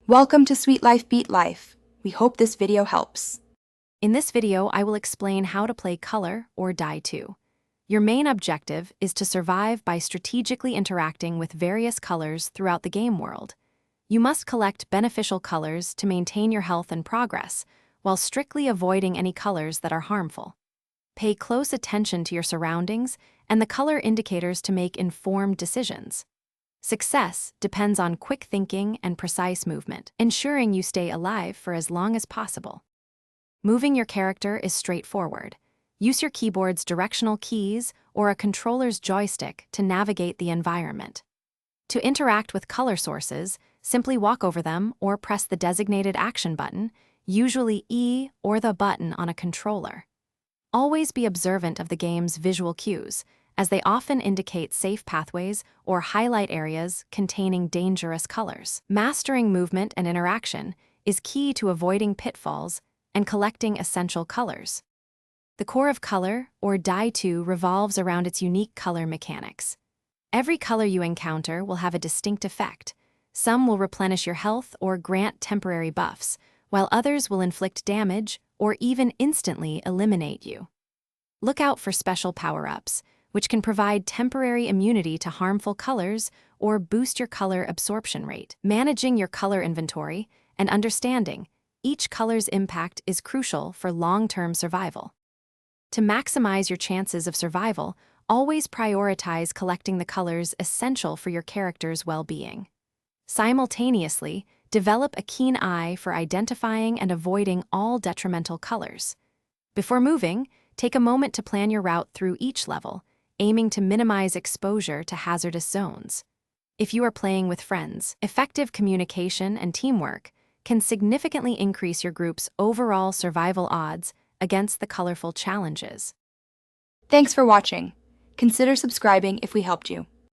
Welcome to Sweet Life Beat Life. We hope this video helps. In this video, I will explain how to play Color or Die 2. Your main objective is to survive by strategically interacting with various colors throughout the game world. You must collect beneficial colors to maintain your health and progress, while strictly avoiding any colors that are harmful. Pay close attention to your surroundings and the color indicators to make informed decisions. Success depends on quick thinking and precise movement, ensuring you stay alive for as long as possible. Moving your character is straightforward. Use your keyboard's directional keys or a controller's joystick to navigate the environment. To interact with color sources, simply walk over them or press the designated action button, usually E or the button on a controller. Always be observant of the game's visual cues, as they often indicate safe pathways or highlight areas containing dangerous colors. Mastering movement and interaction is key to avoiding pitfalls and collecting essential colors. The core of Color, or Die 2, revolves around its unique color mechanics. Every color you encounter will have a distinct effect. Some will replenish your health or grant temporary buffs, while others will inflict damage or even instantly eliminate you. Look out for special power-ups, which can provide temporary immunity to harmful colors or boost your color absorption rate. Managing your color inventory and understanding each color's impact is crucial for long-term survival. To maximize your chances of survival, always prioritize collecting the colors essential for your character's well-being. Simultaneously, develop a keen eye for identifying and avoiding all detrimental colors. Before moving, take a moment to plan your route through each level, aiming to minimize exposure to hazardous zones. If you are playing with friends, effective communication and teamwork can significantly increase your group's overall survival odds against the colorful challenges. Thanks for watching. Consider subscribing if we helped you.